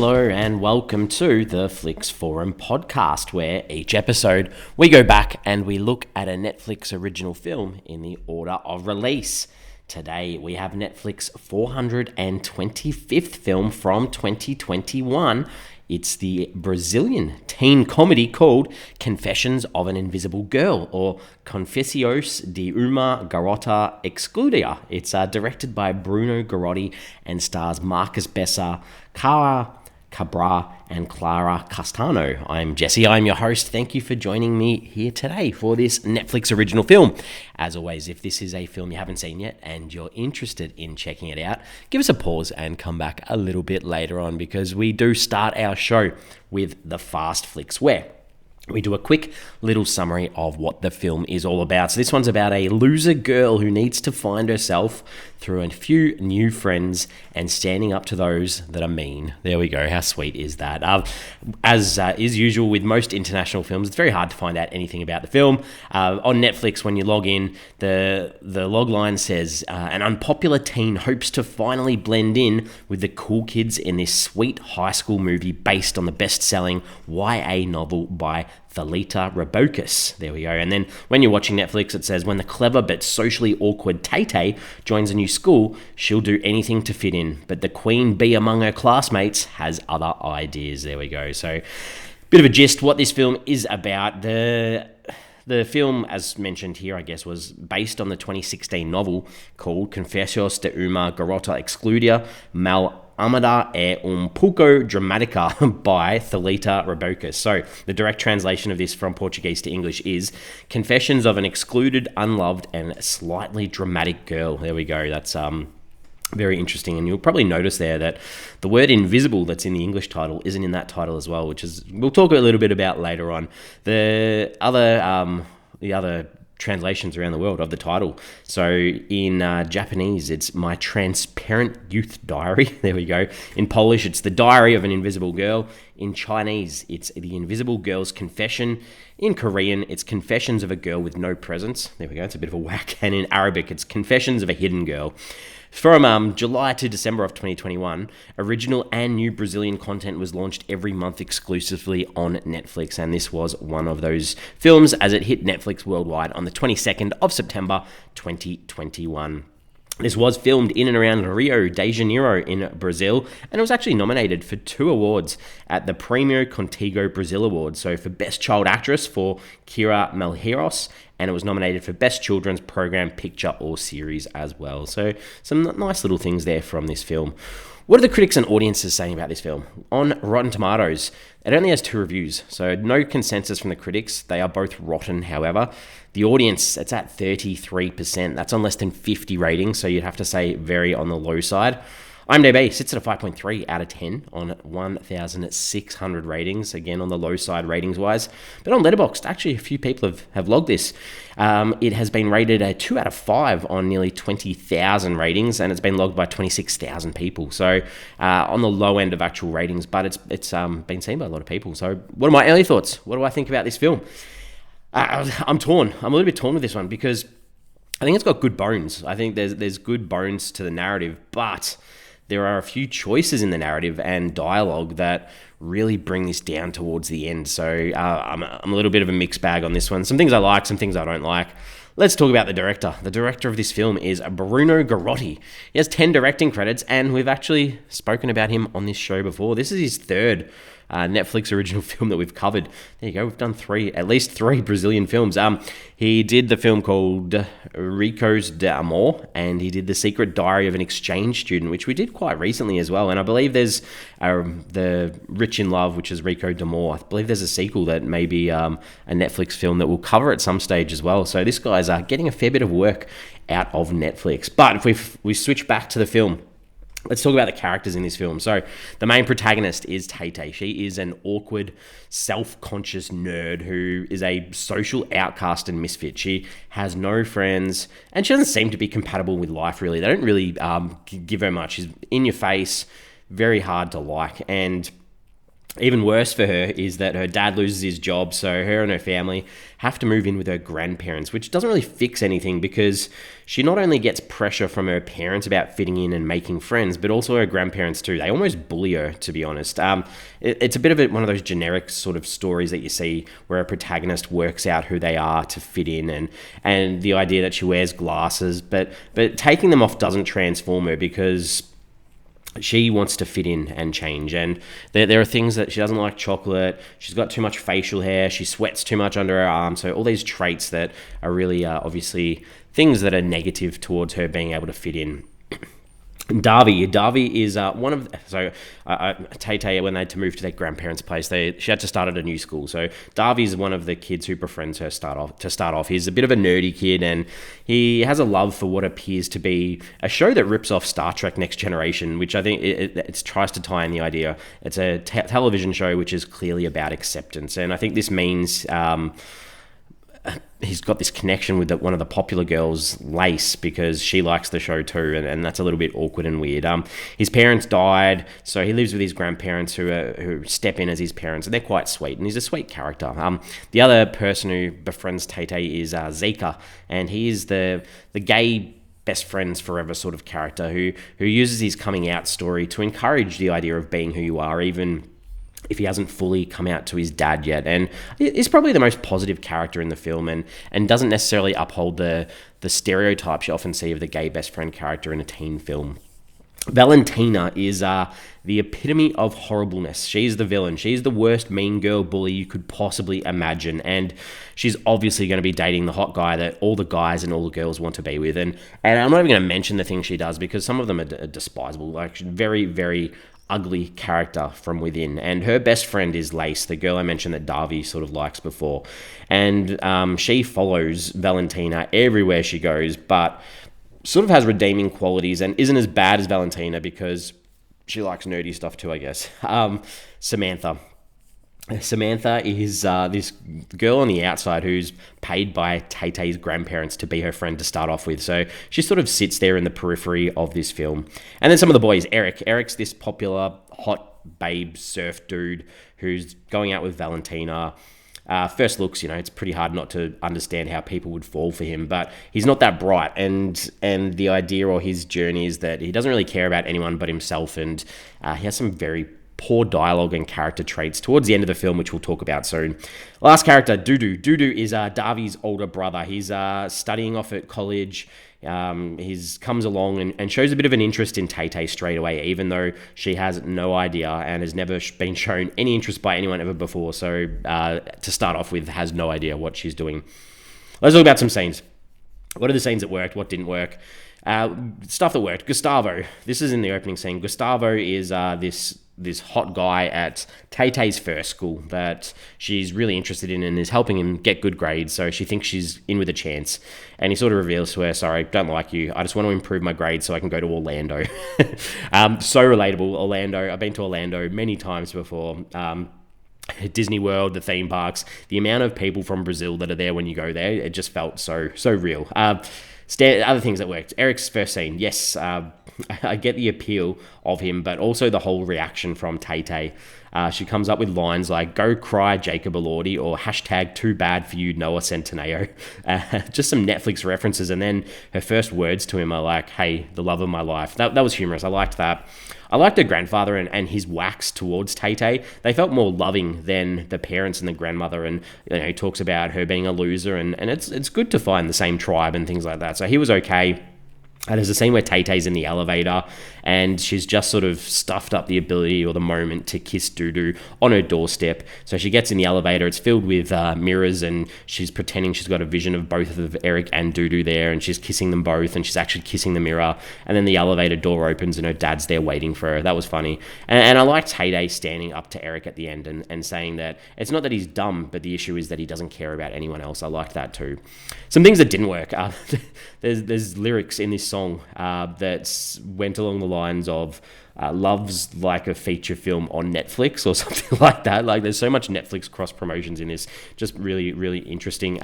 Hello and welcome to the Flix Forum podcast, where each episode we go back and we look at a Netflix original film in the order of release. Today we have Netflix 425th film from 2021. It's the Brazilian teen comedy called Confessions of an Invisible Girl, or Confissoes de uma Garota Excluida. It's directed by Bruno Garotti and stars Marcus Bessa, Caio, Cabral, and Klara Castanho. I'm Jesse, I'm your host. Thank you for joining me here today for this Netflix original film. As always, if this is a film you haven't seen yet and you're interested in checking it out, give us a pause and come back a little bit later on, because we do start our show with the Fast Flicks, where we do a quick little summary of what the film is all about. So this one's about a loser girl who needs to find herself through a few new friends and standing up to those that are mean. There we go. How sweet is that? As is usual with most international films, it's very hard to find out anything about the film. On Netflix, when you log in, the log line says, an unpopular teen hopes to finally blend in with the cool kids in this sweet high school movie based on the best-selling YA novel by Thalita Rabocus. There we go. And then when you're watching Netflix, it says, when the clever but socially awkward Tay-Tay joins a new school, she'll do anything to fit in. But the queen bee among her classmates has other ideas. There we go. So, bit of a gist what this film is about. The film, as mentioned here, I guess, was based on the 2016 novel called Confissoes de uma Garota Excluida, Mal Amada e pouco dramatica by Thalita Rabocus. So the direct translation of this from Portuguese to English is Confessions of an Excluded, Unloved, and Slightly Dramatic Girl. There we go. That's very interesting. And you'll probably notice there that the word invisible that's in the English title isn't in that title as well, which is, we'll talk a little bit about later on. The other translations around the world of the title. So in Japanese, it's My Transparent Youth Diary. There we go. In Polish, it's The Diary of an Invisible Girl. In Chinese, it's The Invisible Girl's Confession. In Korean, it's Confessions of a Girl with No Presence. There we go. It's a bit of a whack. And in Arabic, it's Confessions of a Hidden Girl. From July to December of 2021, original and new Brazilian content was launched every month exclusively on Netflix, and this was one of those films as it hit Netflix worldwide on the 22nd of September 2021. This was filmed in and around Rio de Janeiro in Brazil, and it was actually nominated for 2 awards at the Prêmio Contigo Brazil Awards. So for Best Child Actress for Klara Malheiros, and it was nominated for Best Children's Program, Picture or Series as well. So some nice little things there from this film. What are the critics and audiences saying about this film? On Rotten Tomatoes, it only has 2 reviews, so no consensus from the critics. They are both rotten, however. The audience, it's at 33%. That's on less than 50 ratings, so you'd have to say very on the low side. IMDb sits at a 5.3 out of 10 on 1,600 ratings, again on the low side ratings-wise. But on Letterboxd, actually a few people have logged this. It has been rated a 2 out of 5 on nearly 20,000 ratings, and it's been logged by 26,000 people. So on the low end of actual ratings, but it's been seen by a lot of people. So what are my early thoughts? What do I think about this film? I'm torn. I'm a little bit torn with this one, because I think it's got good bones. I think there's good bones to the narrative, but there are a few choices in the narrative and dialogue that really bring this down towards the end. So I'm a little bit of a mixed bag on this one. Some things I like, some things I don't like. Let's talk about the director. The director of this film is Bruno Garotti. He has 10 directing credits, and we've actually spoken about him on this show before. This is his third Netflix original film that we've covered. There you go. We've done at least three Brazilian films. He did the film called Ricos de Amor, and he did The Secret Diary of an Exchange Student, which we did quite recently as well. And I believe there's the Rich in Love, which is Rico de Amor. I believe there's a sequel that may be a Netflix film that we'll cover at some stage as well. So this guy's getting a fair bit of work out of Netflix. But if we switch back to the film, let's talk about the characters in this film. So the main protagonist is Tay-Tay. She is an awkward, self-conscious nerd who is a social outcast and misfit. She has no friends, and she doesn't seem to be compatible with life, really. They don't really give her much. She's in your face, very hard to like. And Even worse for her is that her dad loses his job, so her and her family have to move in with her grandparents, which doesn't really fix anything because she not only gets pressure from her parents about fitting in and making friends, but also her grandparents too. They almost bully her, to be honest. It's a bit of one of those generic sort of stories that you see where a protagonist works out who they are to fit in, and the idea that she wears glasses, but taking them off doesn't transform her because she wants to fit in and change. And there are things that she doesn't like: chocolate, she's got too much facial hair, she sweats too much under her arm. So all these traits that are really obviously things that are negative towards her being able to fit in. Darby is one of Tay, when they had to move to their grandparents' place, she had to start at a new school. So Darby's one of the kids who befriends her to start off. He's a bit of a nerdy kid, and he has a love for what appears to be a show that rips off Star Trek Next Generation, which I think it tries to tie in the idea. It's a television show which is clearly about acceptance, and I think this means he's got this connection with one of the popular girls, Lace, because she likes the show too, and that's a little bit awkward and weird. His parents died, so he lives with his grandparents who step in as his parents, and they're quite sweet, and he's a sweet character. The other person who befriends Tay is Zika, and he is the gay best friends forever sort of character who uses his coming out story to encourage the idea of being who you are, even if he hasn't fully come out to his dad yet. And he's probably the most positive character in the film, and doesn't necessarily uphold the stereotypes you often see of the gay best friend character in a teen film. Valentina is the epitome of horribleness. She's the villain. She's the worst mean girl bully you could possibly imagine, and she's obviously going to be dating the hot guy that all the guys and all the girls want to be with. And I'm not even going to mention the things she does because some of them are despisable. Like, very, very ugly character from within. And her best friend is Lace, the girl I mentioned that Darby sort of likes before. And she follows Valentina everywhere she goes, but sort of has redeeming qualities and isn't as bad as Valentina because she likes nerdy stuff too, I guess. Samantha is this girl on the outside who's paid by Tay-Tay's grandparents to be her friend to start off with. So she sort of sits there in the periphery of this film. And then some of the boys, Eric's this popular, hot babe surf dude who's going out with Valentina. First looks, it's pretty hard not to understand how people would fall for him, but he's not that bright. And the idea or his journey is that he doesn't really care about anyone but himself, and he has some very poor dialogue and character traits towards the end of the film, which we'll talk about soon. Last character, Dudu. Dudu is Darby's older brother. He's studying off at college. He comes along and shows a bit of an interest in Tay-Tay straight away, even though she has no idea and has never been shown any interest by anyone ever before. So to start off with, has no idea what she's doing. Let's talk about some scenes. What are the scenes that worked? What didn't work? Stuff that worked. Gustavo. This is in the opening scene. Gustavo is this hot guy at Tay-Tay's first school that she's really interested in and is helping him get good grades, so she thinks she's in with a chance. And he sort of reveals to her, sorry, don't like you. I just want to improve my grades so I can go to Orlando. So relatable, Orlando. I've been to Orlando many times before. Disney World, the theme parks, the amount of people from Brazil that are there when you go there, it just felt so real. Other things that worked. Eric's first scene, yes, I get the appeal of him, but also the whole reaction from Tay-Tay. She comes up with lines like, go cry Jacob Elordi, or hashtag too bad for you Noah Centineo. Just some Netflix references, and then her first words to him are like, hey, the love of my life. That was humorous. I liked that. I liked her grandfather and his wax towards Tay-Tay. They felt more loving than the parents and the grandmother, and he talks about her being a loser, and it's good to find the same tribe and things like that. So he was okay. And there's a scene where Tay-Tay's in the elevator and she's just sort of stuffed up the ability or the moment to kiss Dudu on her doorstep. So she gets in the elevator, it's filled with mirrors, and she's pretending she's got a vision of both of Eric and Dudu there, and she's kissing them both, and she's actually kissing the mirror. And then the elevator door opens and her dad's there waiting for her. That was funny. And I liked Tay-Tay standing up to Eric at the end and saying that it's not that he's dumb, but the issue is that he doesn't care about anyone else. I liked that too. Some things that didn't work. There's lyrics in this song that went along the lines of love's like a feature film on Netflix or something like that. Like, there's so much Netflix cross promotions in this, just really, really interesting.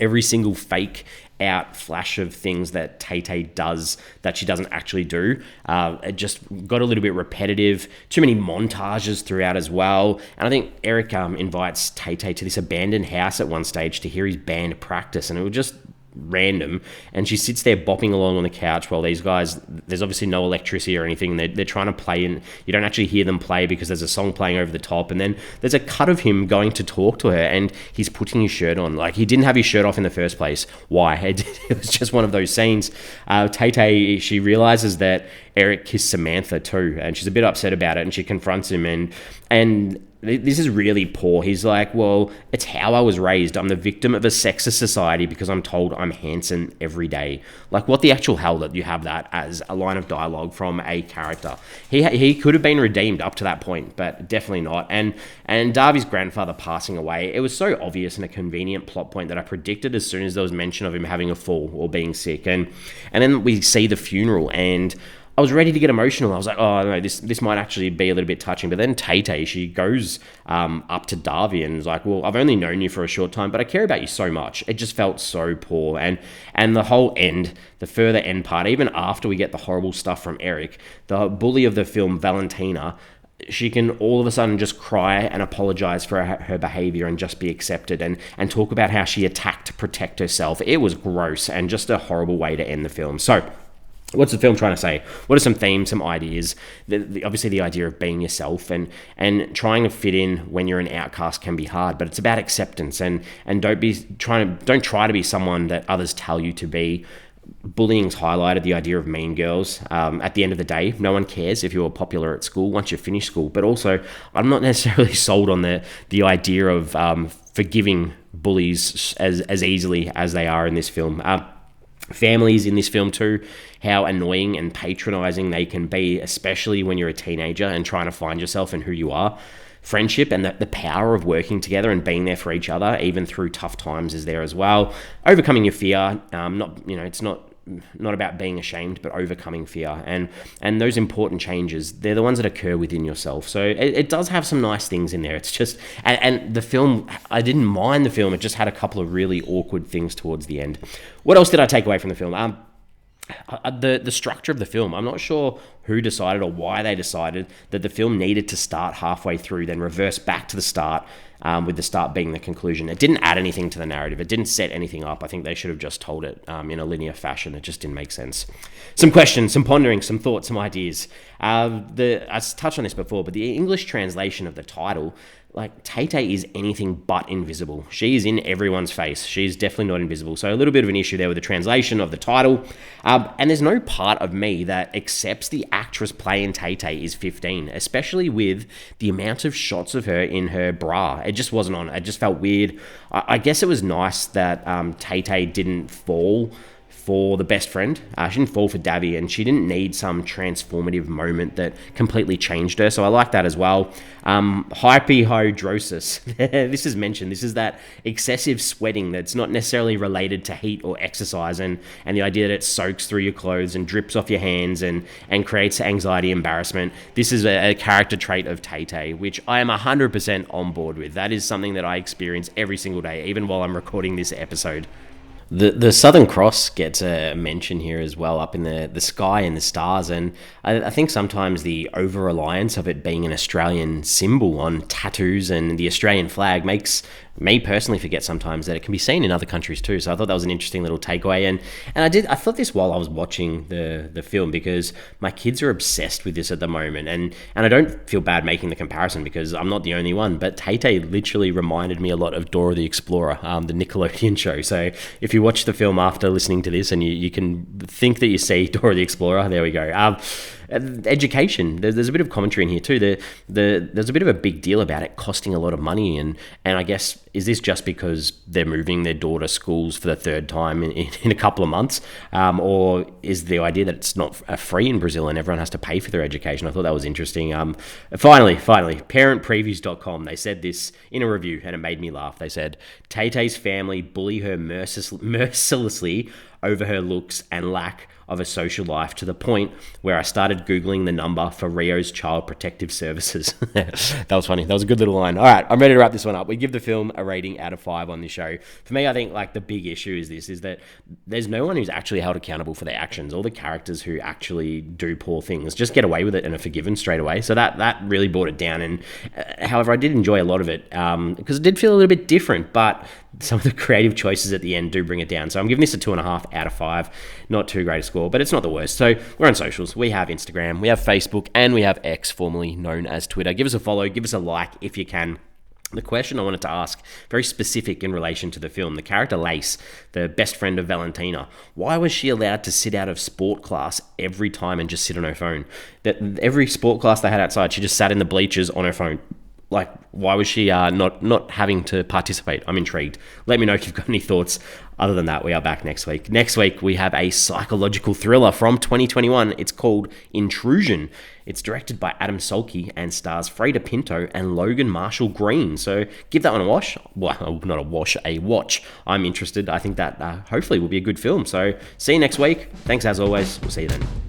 Every single fake out flash of things that Tay does that she doesn't actually do. It just got a little bit repetitive, too many montages throughout as well. And I think Eric invites Tay to this abandoned house at one stage to hear his band practice, and it was just random, and she sits there bopping along on the couch while these guys, there's obviously no electricity or anything, they're trying to play, and you don't actually hear them play because there's a song playing over the top. And then there's a cut of him going to talk to her, and he's putting his shirt on. Like, he didn't have his shirt off in the first place. Why? It was just one of those scenes. Tay, she realizes that Eric kissed Samantha too, and she's a bit upset about it, and she confronts him, and this is really poor. He's like, well, it's how I was raised. I'm the victim of a sexist society because I'm told I'm handsome every day. Like, what the actual hell that you have that as a line of dialogue from a character? He could have been redeemed up to that point, but definitely not. And Darby's grandfather passing away, it was so obvious and a convenient plot point that I predicted as soon as there was mention of him having a fall or being sick. And then we see the funeral, and I was ready to get emotional. I was like, oh, no, this might actually be a little bit touching. But then Tay, she goes up to Darby and is like, well, I've only known you for a short time, but I care about you so much. It just felt so poor. And the whole end, the further end part, even after we get the horrible stuff from Eric, the bully of the film, Valentina, she can all of a sudden just cry and apologize for her behavior and just be accepted, and talk about how she attacked to protect herself. It was gross and just a horrible way to end the film. So, what's the film trying to say? What are some themes, some ideas? Obviously, the idea of being yourself and trying to fit in when you're an outcast can be hard, but it's about acceptance, and don't try to be someone that others tell you to be. Bullying's highlighted the idea of mean girls. At the end of the day, no one cares if you're popular at school once you finish school. But also, I'm not necessarily sold on the idea of forgiving bullies as easily as they are in this film. Families in this film too, how annoying and patronizing they can be, especially when you're a teenager and trying to find yourself and who you are. Friendship and the power of working together and being there for each other, even through tough times, is there as well. Overcoming your fear, it's not about being ashamed, but overcoming fear, and those important changes, they're the ones that occur within yourself. So it does have some nice things in there. It's just, and the film, I didn't mind the film, it just had a couple of really awkward things towards the end. What else did I take away from the film? The structure of the film, I'm not sure who decided or why they decided that the film needed to start halfway through, then reverse back to the start, with the start being the conclusion. It didn't add anything to the narrative. It didn't set anything up. I think they should have just told it in a linear fashion. It just didn't make sense. Some questions, some pondering, some thoughts, some ideas. I touched on this before, but the English translation of the title, like, Tay is anything but invisible. She is in everyone's face. She's definitely not invisible. So a little bit of an issue there with the translation of the title. And there's no part of me that accepts the actress playing Tay is 15, especially with the amount of shots of her in her bra. It just wasn't on. It just felt weird. I guess it was nice that Tay didn't fall for the best friend. She didn't fall for Davy, and she didn't need some transformative moment that completely changed her. So I like that as well. Hyperhidrosis. This is mentioned. This is that excessive sweating that's not necessarily related to heat or exercise, and the idea that it soaks through your clothes and drips off your hands and creates anxiety, embarrassment. This is a character trait of Tay, which I am 100% on board with. That is something that I experience every single day, even while I'm recording this episode. The Southern Cross gets a mention here as well, up in the sky and the stars, and I think sometimes the over-reliance of it being an Australian symbol on tattoos and the Australian flag makes me personally forget sometimes that it can be seen in other countries too. So I thought that was an interesting little takeaway, and I thought this while I was watching the film, because my kids are obsessed with this at the moment, and I don't feel bad making the comparison because I'm not the only one, but Tay literally reminded me a lot of Dora the Explorer, the Nickelodeon show. So if you watch the film after listening to this and you can think that you see Dora the Explorer, there we go. Education, there's a bit of commentary in here too. There's a bit of a big deal about it costing a lot of money, and I guess, is this just because they're moving their daughter schools for the third time in a couple of months, or is the idea that it's not free in Brazil and everyone has to pay for their education? I thought that was interesting. Finally, parentpreviews.com, they said this in a review and it made me laugh. They said, Tay's family bully her mercilessly over her looks and lack of a social life, to the point where I started Googling the number for Rio's Child Protective Services. That was funny. That was a good little line. All right, I'm ready to wrap this one up. We give the film a rating out of 5 on this show. For me, I think like the big issue is that there's no one who's actually held accountable for their actions. All the characters who actually do poor things just get away with it and are forgiven straight away. So that really brought it down. And however, I did enjoy a lot of it because it did feel a little bit different, but some of the creative choices at the end do bring it down. So I'm giving this a 2.5 out of 5. Not too great a score, but it's not the worst. So we're on socials. We have Instagram, we have Facebook, and we have X, formerly known as Twitter. Give us a follow, give us a like if you can. The question I wanted to ask, very specific in relation to the film, the character Lace, the best friend of Valentina, why was she allowed to sit out of sport class every time and just sit on her phone? That every sport class they had outside, she just sat in the bleachers on her phone. Like, why was she not having to participate? I'm intrigued. Let me know if you've got any thoughts. Other than that, we are back next week. Next week, we have a psychological thriller from 2021. It's called Intrusion. It's directed by Adam Solke and stars Freda Pinto and Logan Marshall Green. So give that one a watch. Well, not a wash, a watch. I'm interested. I think that hopefully will be a good film. So see you next week. Thanks as always. We'll see you then.